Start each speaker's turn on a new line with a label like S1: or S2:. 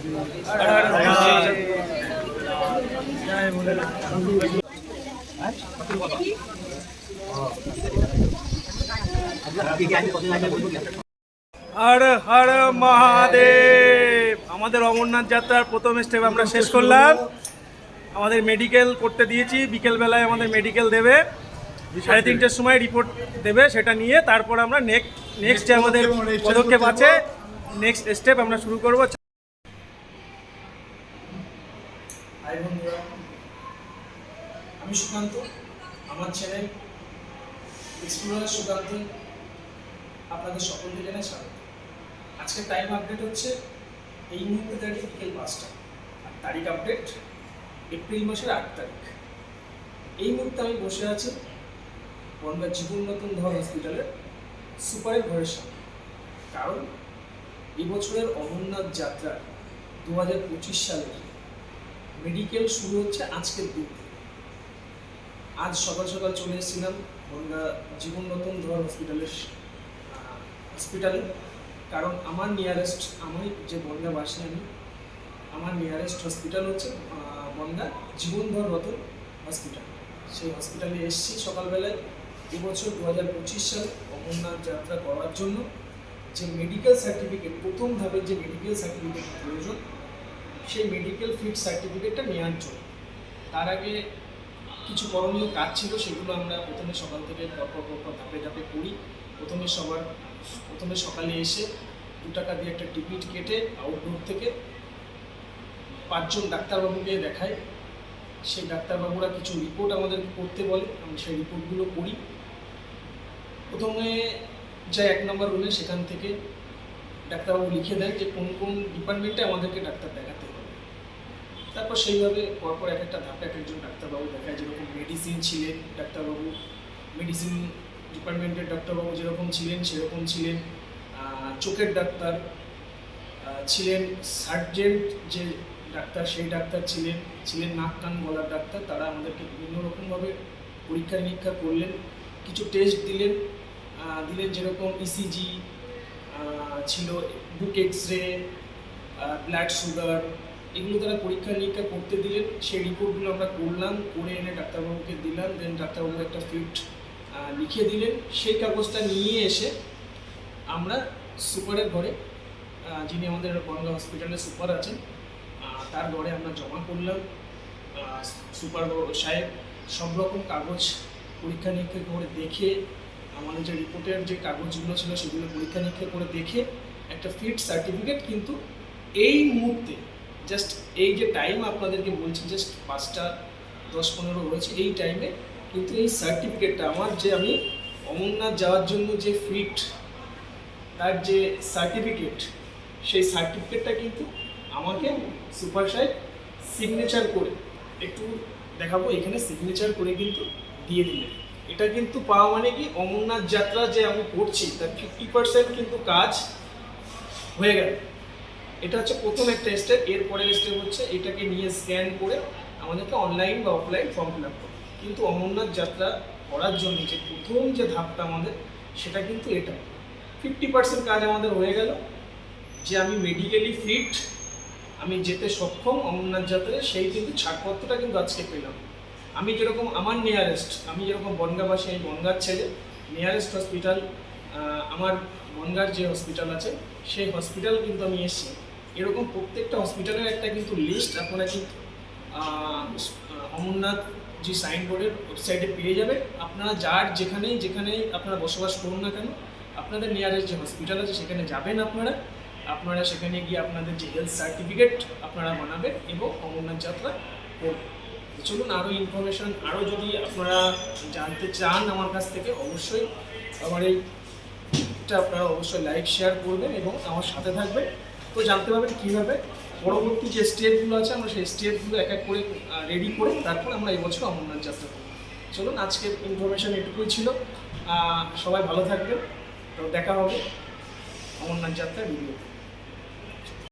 S1: হর হর মহাদেব। আমাদের অমরনাথ যাত্রার প্রথম স্টেপ আমরা শেষ করলাম। আমাদের মেডিকেল করতে দিয়েছি, বিকেলবেলায় আমাদের মেডিকেল দেবে, 3:30টার সময় রিপোর্ট দেবে, সেটা নিয়ে তারপর আমরা নেক্সট যে আমাদের পদক্ষেপ আছে, নেক্সট স্টেপ আমরা শুরু করবো।
S2: হাই বন্ধুরা, আমি সুকান্ত, আমার চ্যানেল এক্সপ্লোরার সুকান্ত আপনাদের সকলকে জানাই স্বাগত। আজকে টাইম আপডেট হচ্ছে এই মুহূর্তে দাঁড়িয়ে বিকেল 5টা, আর তারিখ আপডেট এপ্রিল মাসের 8 তারিখ। এই মুহূর্তে আমি বসে আছি বনগাঁ জীবন নতুন ধর হসপিটালের সুপারের ঘরের সামনে। কারণ এই বছরের অমরনাথ যাত্রা 2025 সালের মেডিকেল শুরু হচ্ছে আজকের দিন। আজ সকাল সকাল চলে এসেছিলাম বনগাঁ জীবন নতুন ধর হসপিটালে, কারণ আমার নিয়ারেস্ট, আমি যে বনগাঁ বাসী, আমার নিয়ারেস্ট হসপিটাল হচ্ছে বনগাঁ জীবন ধর রতন হসপিটাল। সেই হসপিটালে এসেছি সকালবেলায়। এবছর 2025 সালে অমরনাথ যাত্রা করার জন্য যে মেডিকেল সার্টিফিকেট, প্রথম ধাপের যে মেডিকেল সার্টিফিকেট প্রয়োজন, সেই মেডিকেল ফিট সার্টিফিকেটটা নেওয়ার জন্য তার আগে কিছু করণীয় কাজ ছিল, সেগুলো আমরা প্রথমে সকাল থেকে পরপর ধাপে ধাপে করি। প্রথমে সকালে এসে 2 টাকা দিয়ে একটা টিকিট কেটে আউটডোর থেকে 5 জন ডাক্তারবাবুকে দেখাই। সেই ডাক্তারবাবুরা কিছু রিপোর্ট আমাদের করতে বলে, আমি সেই রিপোর্টগুলো করি। প্রথমে যাই 1 নম্বর রুমে, সেখান থেকে ডাক্তারবাবু লিখে দেয় যে কোন কোন ডিপার্টমেন্টে আমাদেরকে ডাক্তার দেখাতে হবে। তারপর সেইভাবে পরপর এক একটা ধাপে এক একজন ডাক্তারবাবু দেখায়। যেরকম মেডিসিন ছিলেন ডাক্তারবাবু, মেডিসিন ডিপার্টমেন্টের ডাক্তারবাবু যেরকম ছিলেন সেরকম ছিলেন। চোখের ডাক্তার ছিলেন, সার্জেন্ট যে ডাক্তার সেই ডাক্তার ছিলেন নাক কান গলার ডাক্তার। তারা আমাদেরকে বিভিন্ন রকমভাবে পরীক্ষা নিরীক্ষা করলেন, কিছু টেস্ট দিলেন যেরকম ইসিজি ছিল, বুক এক্সরে, ব্লাড সুগার, এগুলো তারা পরীক্ষা নিরীক্ষা করতে দিলেন। সেই রিপোর্টগুলো আমরা করলাম, করে এনে ডাক্তারবাবুকে দিলাম। দেন ডাক্তারবাবু একটা ফিট লিখে দিলেন। সেই কাগজটা নিয়ে এসে আমরা সুপারের ঘরে, যিনি আমাদের বনগাঁ হসপিটালের সুপার আছেন, তার ঘরে আমরা জমা করলাম। সুপার সাহেব সব রকম কাগজ পরীক্ষা নিরীক্ষা করে দেখে, আমাদের যে রিপোর্টের যে কাগজগুলো ছিল সেগুলো পরীক্ষা নিরীক্ষা করে দেখে একটা ফিট সার্টিফিকেট কিন্তু এই মুহূর্তে, জাস্ট এই যে টাইম আপনাদেরকে বলছি, জাস্ট 5টা 10-15 হয়েছে, এই টাইমে কিন্তু এই সার্টিফিকেটটা আমার, যে আমি অমরনাথ যাওয়ার জন্য যে ফিট, তার যে সার্টিফিকেট, সেই সার্টিফিকেটটা কিন্তু আমাকে সুপার সাহেব সিগনেচার করে, একটু দেখাবো, এখানে সিগনেচার করে কিন্তু দিয়ে দিলেন। এটা কিন্তু পাওয়া মানে কি, অমরনাথ যাত্রা যে আমি করছি তার 50% কিন্তু কাজ হয়ে গেল। এটা হচ্ছে প্রথম একটা স্টেপ। এরপরের স্টেপ হচ্ছে এটাকে নিয়ে স্ক্যান করে আমাদেরকে অনলাইন বা অফলাইন ফর্ম ফিল আপ করতে। কিন্তু অমরনাথ যাত্রা করার জন্য যে প্রথম যে ধাপটা আমাদের, সেটা কিন্তু এটা 50% কাজ আমাদের হয়ে গেল, যে আমি মেডিকেলি ফিট, আমি যেতে সক্ষম অমরনাথ যাত্রায়, সেই কিন্তু ছাড়পত্রটা কিন্তু আজকে পেলাম। আমি যেরকম আমার নিয়ারেস্ট, আমি যেরকম বনগাঁবাসী, এই বনগাঁর ছেলে, নিয়ারেস্ট হসপিটাল আমার বনগাঁর যে হসপিটাল আছে সেই হসপিটাল কিন্তু আমি এসেছি। এরকম প্রত্যেকটা হসপিটালের একটা কিন্তু লিস্ট আপনারা কিন্তু অমরনাথ যে সাইনবোর্ডের ওয়েবসাইটে পেয়ে যাবেন। আপনারা যার যেখানেই আপনারা বসবাস করুন না কেন, আপনাদের নিয়ারেস্ট যে হসপিটাল আছে সেখানে যাবেন। আপনারা সেখানে গিয়ে আপনাদের যে হেলথ সার্টিফিকেট আপনারা বানাবেন এবং অমরনাথ যাত্রা করবেন। চলুন, আরও ইনফরমেশন, আরও যদি আপনারা জানতে চান আমার কাছ থেকে, অবশ্যই আমার এইটা আপনারা অবশ্যই লাইক শেয়ার করবেন এবং আমার সাথে থাকবেন। তো জানতে পারবেন কীভাবে পরবর্তী যে স্টেপগুলো আছে, আমরা সেই স্টেপগুলো এক এক করে রেডি করে তারপর আমরা এই বছর অমরনাথ যাত্রা করব। চলুন, আজকের ইনফরমেশন এটুকুই ছিল। সবাই ভালো থাকবেন। তো দেখা হবে অমরনাথ যাত্রার ভিডিও।